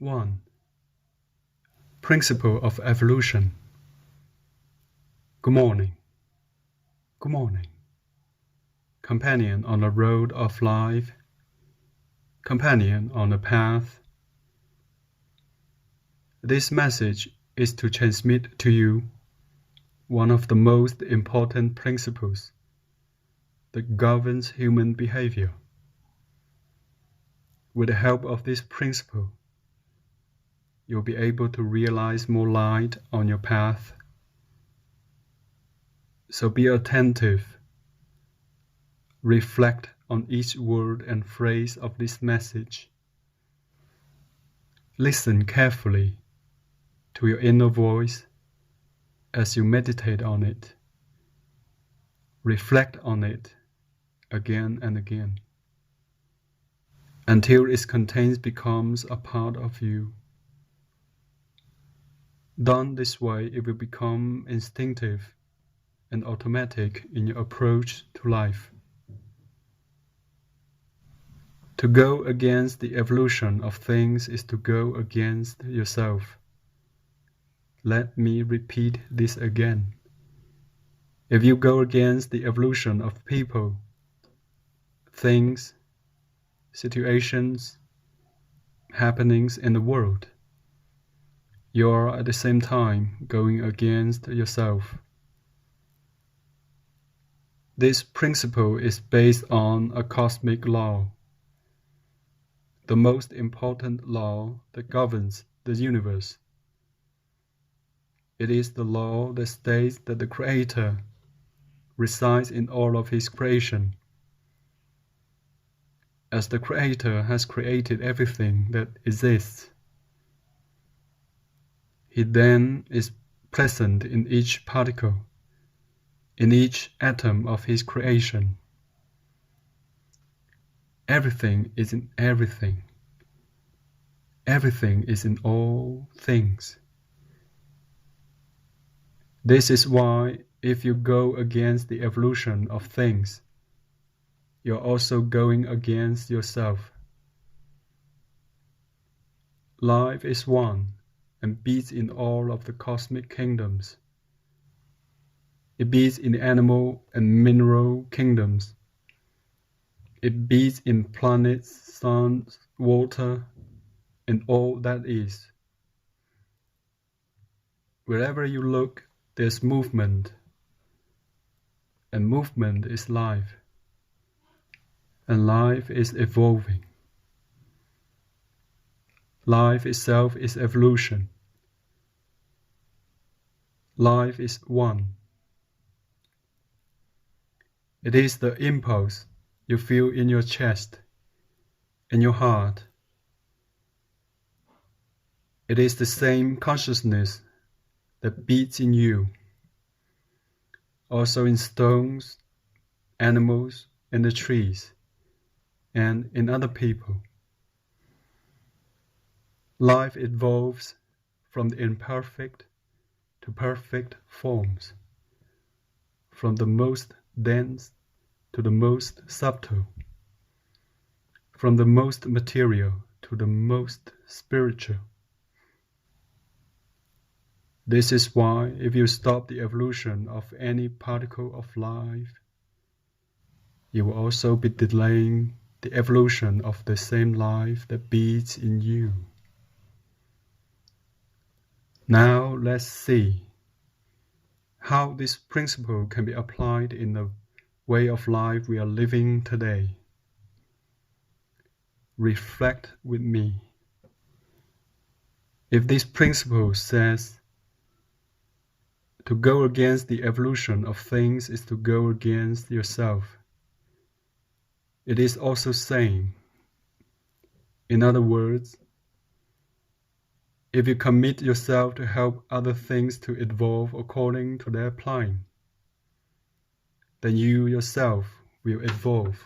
1. Principle of evolution. Good morning. Good morning. Companion on the road of life. Companion on the path. This message is to transmit to you one of the most important principles that governs human behavior. With the help of this principle, you'll be able to realize more light on your path. So be attentive. Reflect on each word and phrase of this message. Listen carefully to your inner voice as you meditate on it. Reflect on it again and again until its content becomes a part of you. Done this way, it will become instinctive and automatic in your approach to life. To go against the evolution of things is to go against yourself. Let me repeat this again. If you go against the evolution of people, things, situations, happenings in the world, you are at the same time going against yourself. This principle is based on a cosmic law, the most important law that governs the universe. It is the law that states that the Creator resides in all of His creation. As the Creator has created everything that exists, He then is present in each particle, in each atom of His creation. Everything is in everything. Everything is in all things. This is why if you go against the evolution of things, you're also going against yourself. Life is one and beats in all of the cosmic kingdoms. It beats in the animal and mineral kingdoms. It beats in planets, suns, water, and all that is. Wherever you look, there's movement, and movement is life, and life is evolving. Life itself is evolution. Life is one. It is the impulse you feel in your chest, in your heart. It is the same consciousness that beats in you, also in stones, animals, in the trees, and in other people. Life evolves from the imperfect to perfect forms, from the most dense to the most subtle, from the most material to the most spiritual. This is why if you stop the evolution of any particle of life, you will also be delaying the evolution of the same life that beats in you. Now let's see how this principle can be applied in the way of life we are living today. Reflect with me. If this principle says to go against the evolution of things is to go against yourself, it is also saying, in other words, if you commit yourself to help other things to evolve according to their plan, then you yourself will evolve.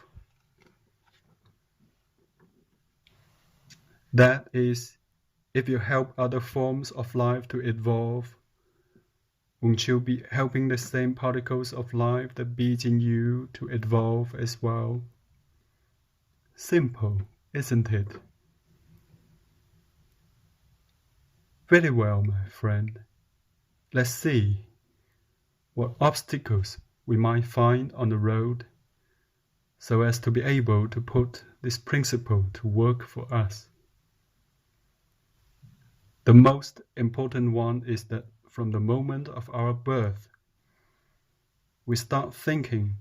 That is, if you help other forms of life to evolve, won't you be helping the same particles of life that beat in you to evolve as well? Simple, isn't it? Very well, my friend. Let's see what obstacles we might find on the road so as to be able to put this principle to work for us. The most important one is that from the moment of our birth, we start thinking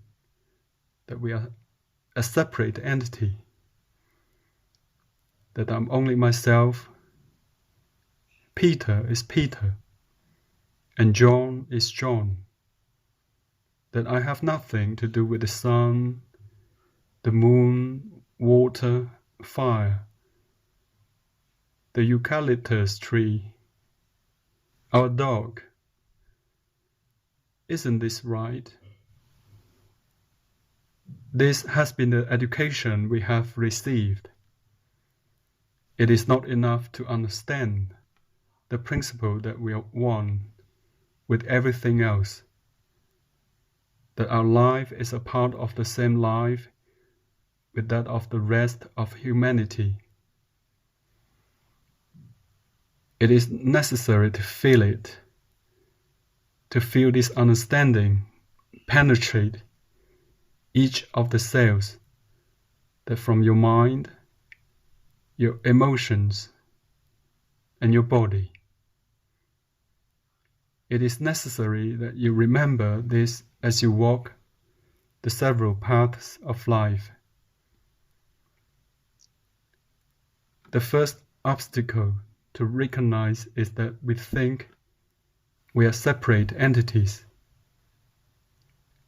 that we are a separate entity, that I'm only myself, Peter is Peter, and John is John, that I have nothing to do with the sun, the moon, water, fire, the eucalyptus tree, our dog. Isn't this right? This has been the education we have received. It is not enough to understand the principle that we are one with everything else, that our life is a part of the same life with that of the rest of humanity. It is necessary to feel it, to feel this understanding penetrate each of the cells, that from your mind, your emotions, and your body. It is necessary that you remember this as you walk the several paths of life. The first obstacle to recognize is that we think we are separate entities,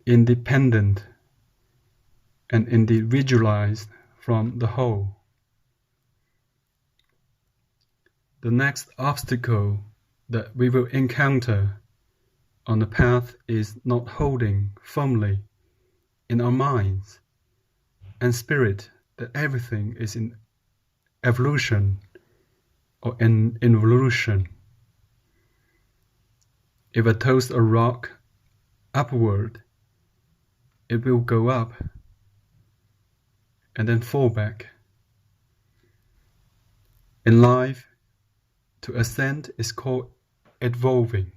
independent and individualized from the whole. The next obstacle that we will encounter on the path is not holding firmly in our minds and spirit that everything is in evolution or in involution. If I toss a rock upward, it will go up and then fall back. In life, to ascend is called evolving.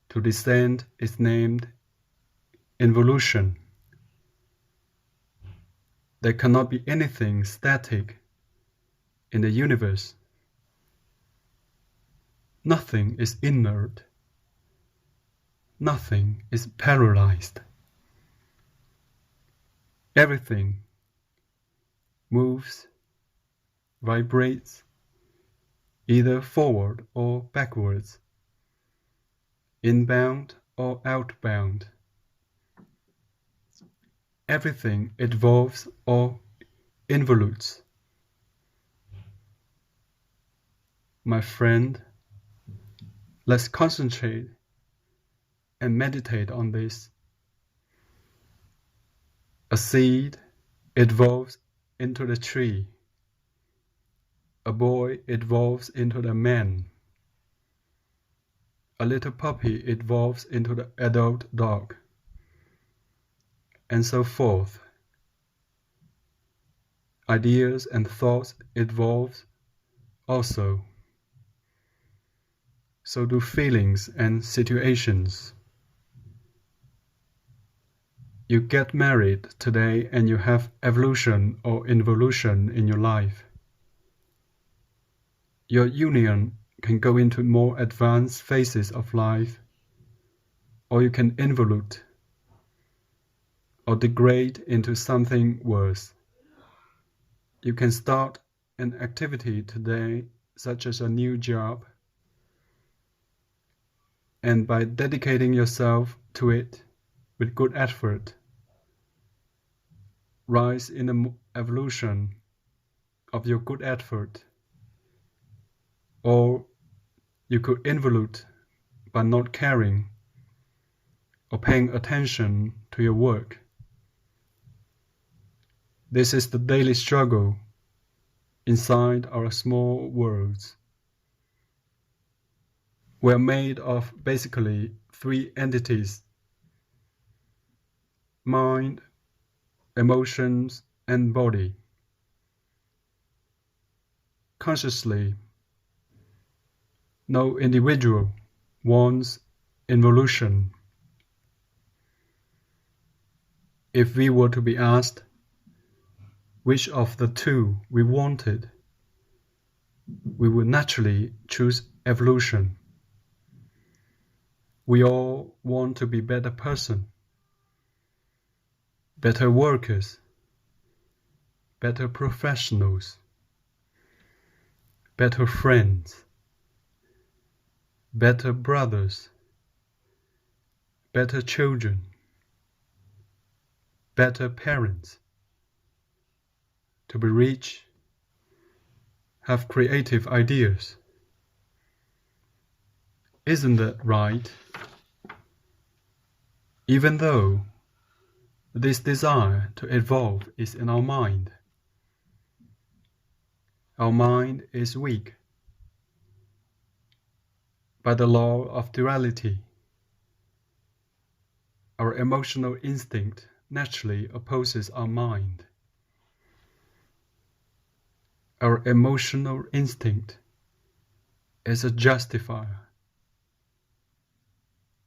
To descend is named involution. There cannot be anything static in the universe. Nothing is inert. Nothing is paralyzed. Everything moves, vibrates, either forward or backwards, inbound or outbound. Everything evolves or involutes. My friend, let's concentrate and meditate on this. A seed evolves into the tree. A boy evolves into the man. A little puppy evolves into the adult dog, and so forth. Ideas and thoughts evolve also. So do feelings and situations. You get married today and you have evolution or involution in your life. Your union can go into more advanced phases of life, or you can involute or degrade into something worse. You can start an activity today, such as a new job, and by dedicating yourself to it with good effort, rise in the evolution of your good effort. Or you could involute by not caring or paying attention to your work. This is the daily struggle inside our small worlds. We're made of basically three entities: mind, emotions, and body. Consciously, No individual wants involution. If we were to be asked which of the two we wanted, we would naturally choose evolution. We all want to be better person, better workers, better professionals, better friends, better brothers, better children, better parents, to be rich, have creative ideas. Isn't that right? Even though this desire to evolve is in our mind is weak. By the law of duality, our emotional instinct naturally opposes our mind. Our emotional instinct is a justifier.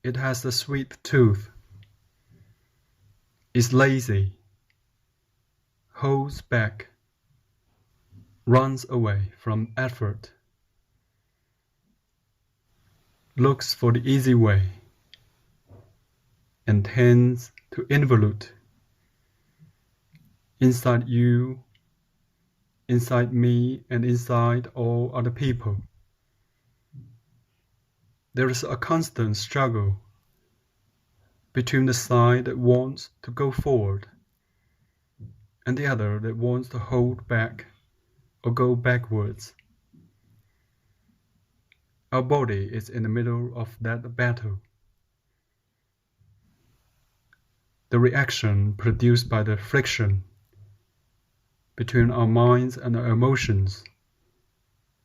It has a sweet tooth, is lazy, holds back, runs away from effort, looks for the easy way, and tends to involute inside you, inside me, and inside all other people. There is a constant struggle between the side that wants to go forward and the other that wants to hold back or go backwards. Our body is in the middle of that battle. The reaction produced by the friction between our minds and our emotions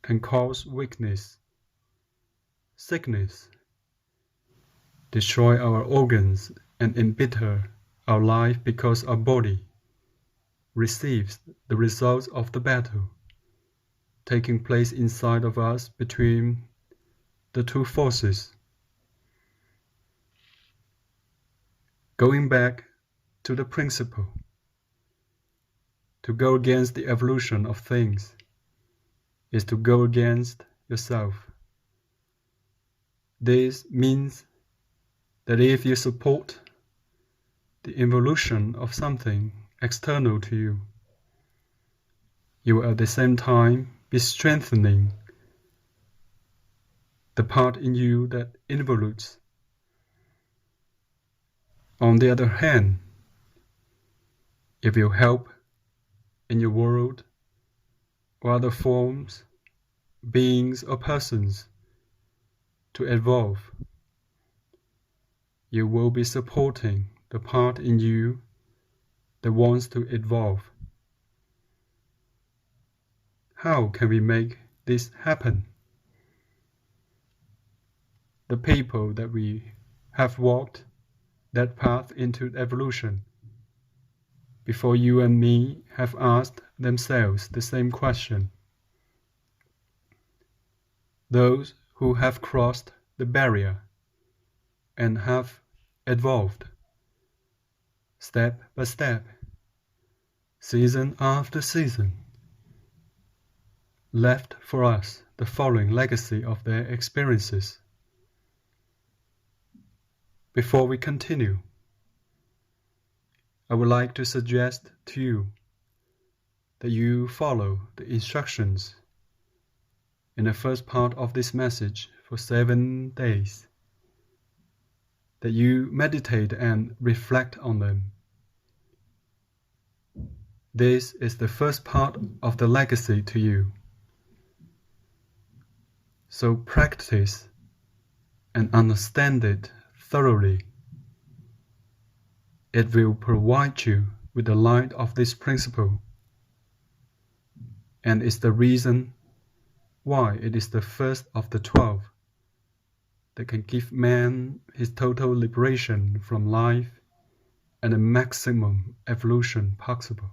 can cause weakness, sickness, destroy our organs, and embitter our life because our body receives the results of the battle taking place inside of us between the two forces. Going back to the principle, to go against the evolution of things is to go against yourself. This means that if you support the evolution of something external to you, you will at the same time be strengthening the part in you that involutes. On the other hand, if you help in your world or other forms, beings or persons to evolve, you will be supporting the part in you that wants to evolve. How can we make this happen? The people that we have walked that path into evolution before you and me have asked themselves the same question. Those who have crossed the barrier and have evolved step by step, season after season, left for us the following legacy of their experiences. Before we continue, I would like to suggest to you that you follow the instructions in the first part of this message for 7 days, that you meditate and reflect on them. This is the first part of the legacy to you. So practice and understand it thoroughly. It will provide you with the light of this principle, and is the reason why it is the first of the 12 that can give man his total liberation from life and the maximum evolution possible.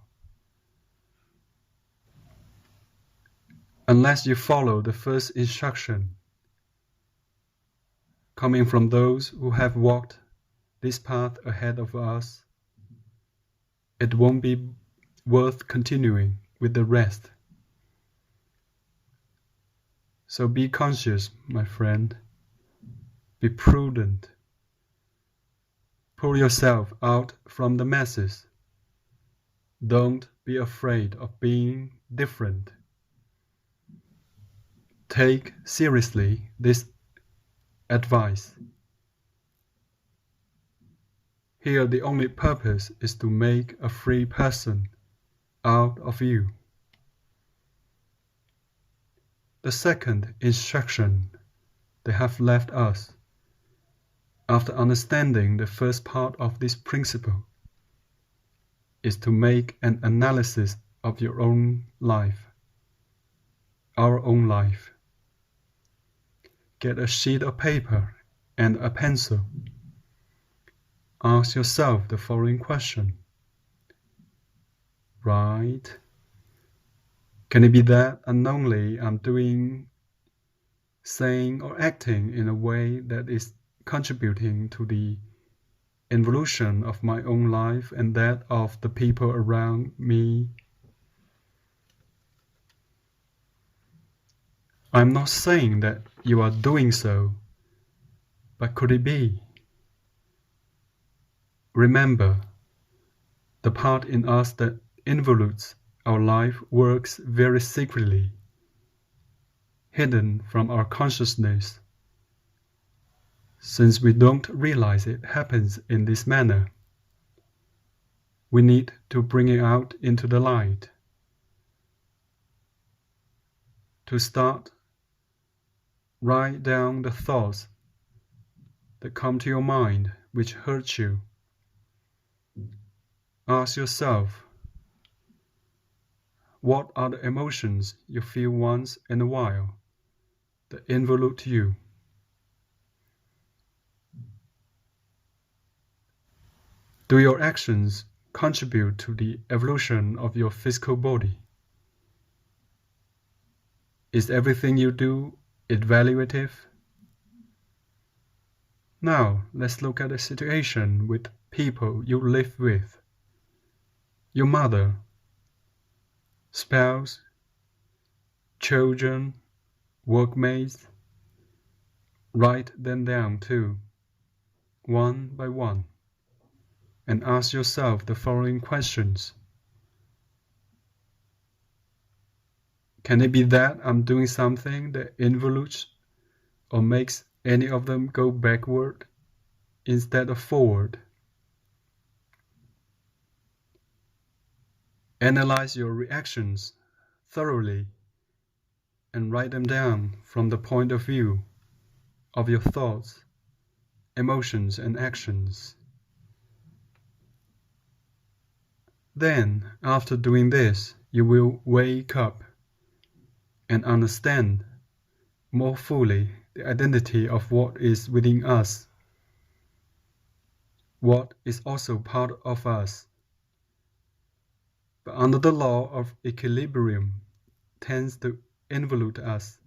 Unless you follow the first instruction, coming from those who have walked this path ahead of us, it won't be worth continuing with the rest. So be conscious, my friend. Be prudent. Pull yourself out from the masses. Don't be afraid of being different. Take seriously this advice. Here the only purpose is to make a free person out of you. The second instruction they have left us, after understanding the first part of this principle, is to make an analysis of your own life, our own life. Get a sheet of paper and a pencil. Ask yourself the following question. Right? Can it be that unknowingly I'm doing, saying, or acting in a way that is contributing to the involution of my own life and that of the people around me? I'm not saying that you are doing so, but could it be? Remember, the part in us that involutes our life works very secretly, hidden from our consciousness. Since we don't realize it happens in this manner, we need to bring it out into the light. To start, write down the thoughts that come to your mind which hurt you. Ask yourself, what are the emotions you feel once in a while that involute you? Do your actions contribute to the evolution of your physical body? Is everything you do evaluative? Now, let's look at a situation with people you live with. Your mother, spouse, children, workmates. Write them down too, one by one, and ask yourself the following questions. Can it be that I'm doing something that involutes or makes any of them go backward instead of forward? Analyze your reactions thoroughly and write them down from the point of view of your thoughts, emotions, and actions. Then, after doing this, you will wake up and understand more fully the identity of what is within us, what is also part of us, but under the law of equilibrium tends to involute us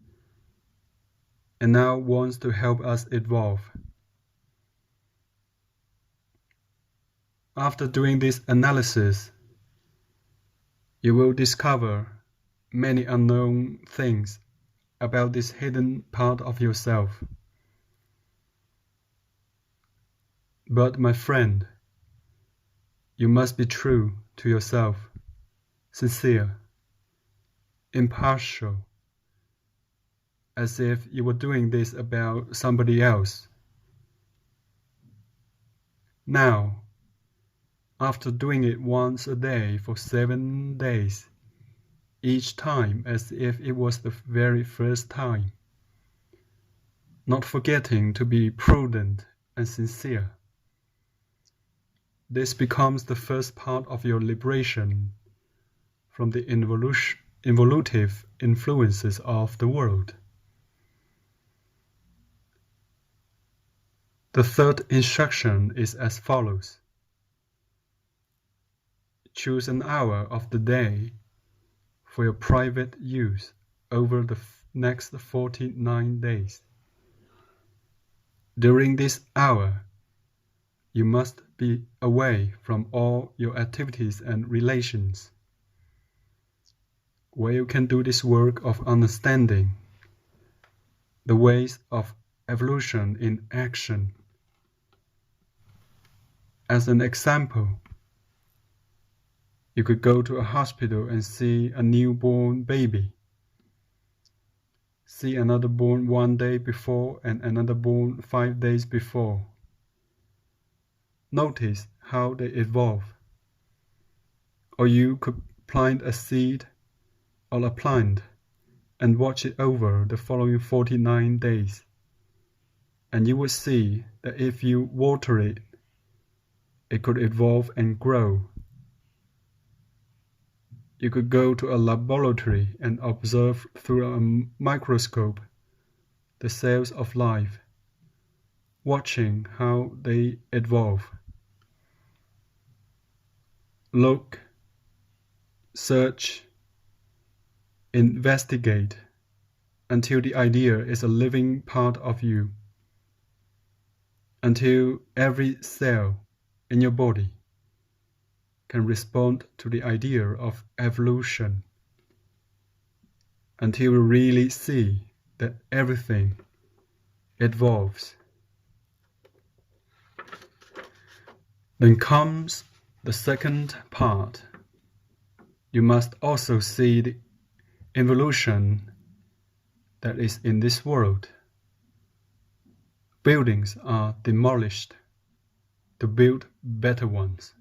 and now wants to help us evolve. After doing this analysis, you will discover many unknown things about this hidden part of yourself. But my friend, you must be true to yourself, sincere, impartial, as if you were doing this about somebody else. Now, after doing it once a day for 7 days, each time as if it was the very first time, not forgetting to be prudent and sincere, this becomes the first part of your liberation from the involutive influences of the world. The third instruction is as follows. Choose an hour of the day for your private use over the next 49 days. During this hour, you must be away from all your activities and relations, where you can do this work of understanding the ways of evolution in action. As an example, you could go to a hospital and see a newborn baby, see another born 1 day before and another born 5 days before. Notice how they evolve. Or you could plant a seed or a plant and watch it over the following 49 days. And you will see that if you water it, it could evolve and grow. You could go to a laboratory and observe through a microscope the cells of life, watching how they evolve. Look, search, investigate until the idea is a living part of you, until every cell in your body can respond to the idea of evolution, until you really see that everything evolves. Then comes the second part. You must also see the evolution that is in this world. Buildings are demolished to build better ones.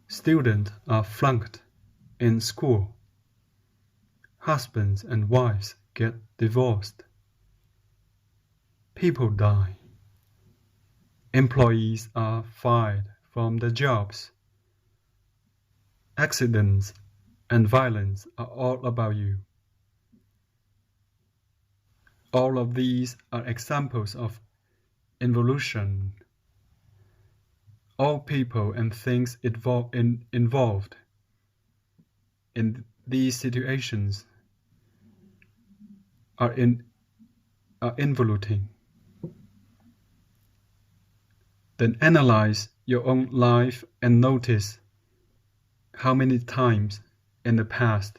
Students are flunked in school. Husbands and wives get divorced. People die. Employees are fired from their jobs. Accidents and violence are all about you. All of these are examples of involution. All people and things involved in these situations are involuting. Then analyze your own life and notice how many times in the past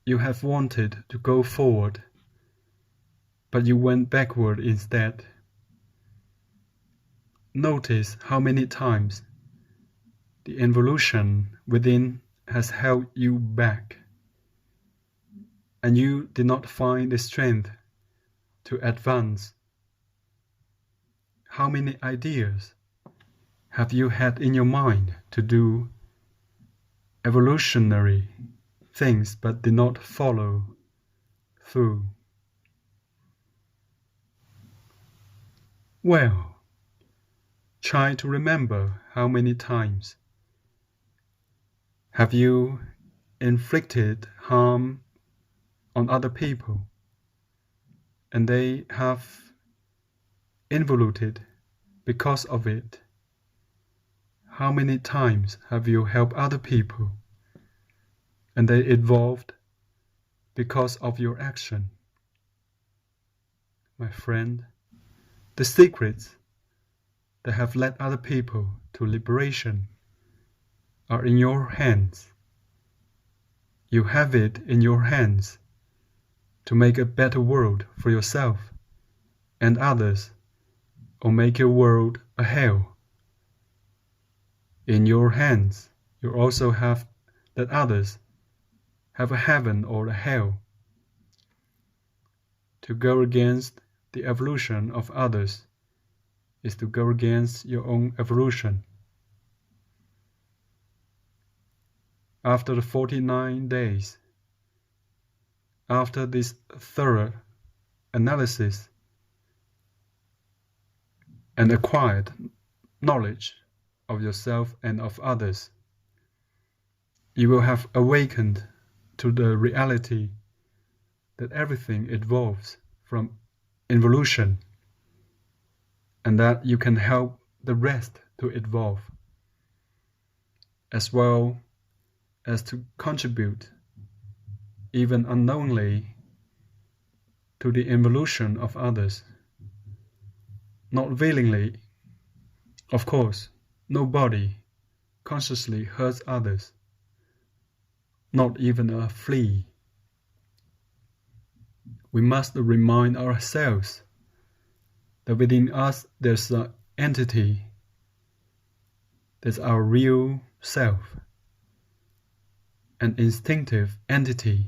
you have wanted to go forward, but you went backward instead. Notice how many times the involution within has held you back, and you did not find the strength to advance. How many ideas have you had in your mind to do evolutionary things but did not follow through? Well, try to remember how many times have you inflicted harm on other people and they have involuted because of it. How many times have you helped other people and they evolved because of your action? My friend, the secrets that have led other people to liberation are in your hands. You have it in your hands to make a better world for yourself and others, or make your world a hell. In your hands, you also have that others have a heaven or a hell. To go against the evolution of others is to go against your own evolution. After the 49 days, after this thorough analysis and acquired knowledge of yourself and of others, you will have awakened to the reality that everything evolves from involution, and that you can help the rest to evolve, as well as to contribute, even unknowingly, to the involution of others. not willingly. Of course, nobody consciously hurts others, not even a flea. We must remind ourselves that within us there's an entity, there's our real self, an instinctive entity,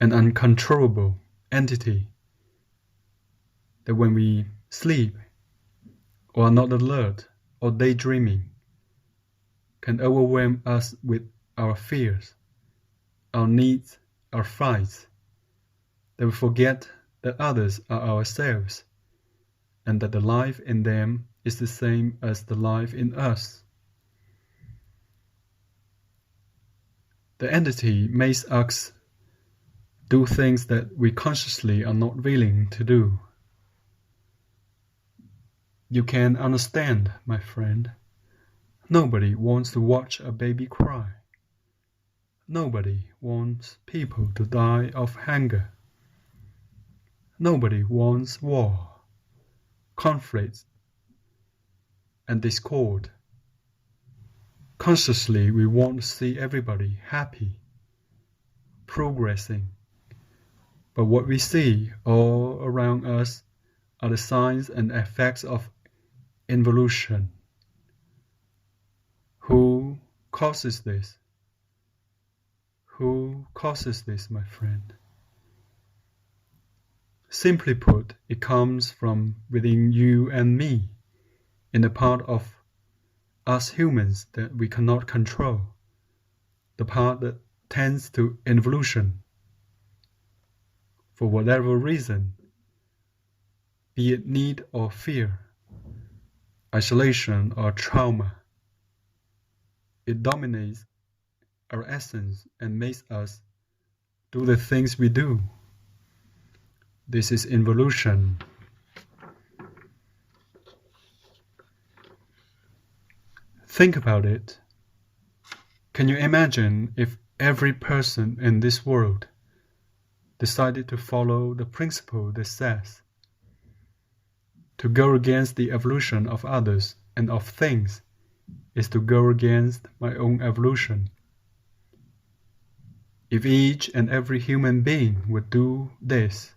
an uncontrollable entity, that when we sleep or are not alert or daydreaming can overwhelm us with our fears, our needs, our fights, that we forget that others are ourselves and that the life in them is the same as the life in us. The entity makes us do things that we consciously are not willing to do. You can understand, my friend. Nobody wants to watch a baby cry. Nobody wants people to die of hunger. Nobody wants war, conflicts, and discord. Consciously, we want to see everybody happy, progressing. But what we see all around us are the signs and effects of involution. Who causes this? Who causes this, my friend? Simply put, it comes from within you and me, in the part of us humans that we cannot control, the part that tends to involution. For whatever reason, be it need or fear, isolation or trauma, it dominates our essence and makes us do the things we do. This is involution. Think about it. Can you imagine if every person in this world decided to follow the principle that says, to go against the evolution of others and of things is to go against my own evolution? If each and every human being would do this,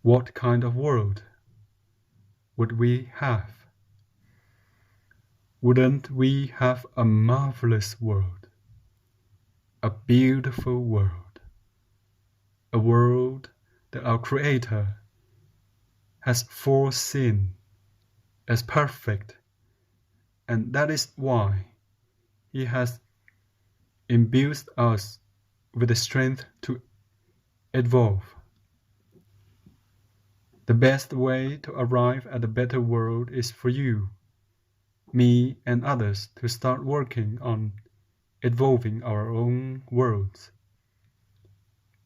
what kind of world would we have? Wouldn't we have a marvelous world, a beautiful world, a world that our Creator has foreseen as perfect, and that is why He has imbued us with the strength to evolve. The best way to arrive at a better world is for you, me, and others to start working on evolving our own worlds.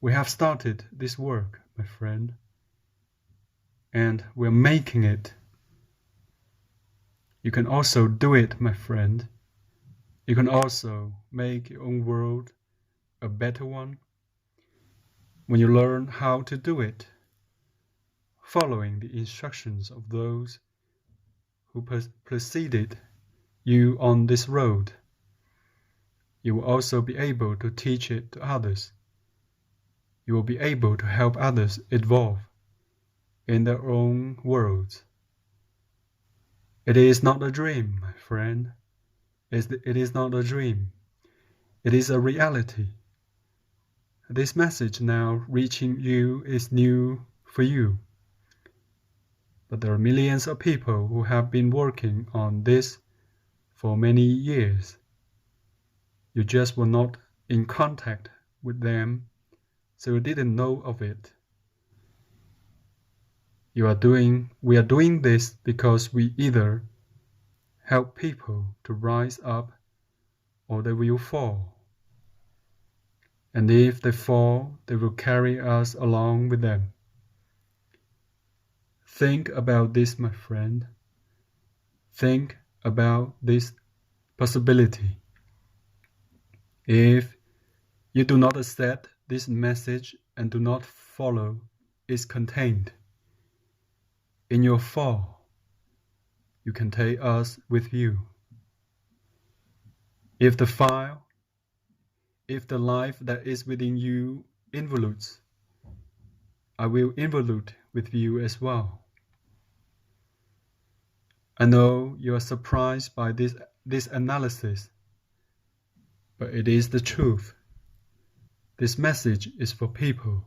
We have started this work, my friend, and we're making it. You can also do it, my friend. You can also make your own world a better one when you learn how to do it, following the instructions of those who preceded you on this road. You will also be able to teach it to others. You will be able to help others evolve in their own worlds. It is not a dream, my friend. It is not a dream. It is a reality. This message now reaching you is new for you. But there are millions of people who have been working on this for many years. You just were not in contact with them, so you didn't know of it. We are doing this because we either help people to rise up or they will fall. And if they fall, they will carry us along with them. Think about this, my friend. Think about this possibility. If you do not accept this message and do not follow its content, In your fall, you can take us with you. If the fire, if the life that is within you involutes, I will involute with you as well. I know you are surprised by this analysis, but it is the truth. This message is for people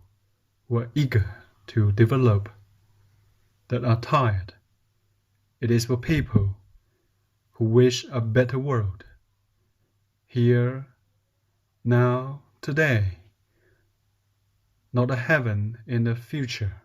who are eager to develop, that are tired. It is for people who wish a better world, here, now, today, not a heaven in the future.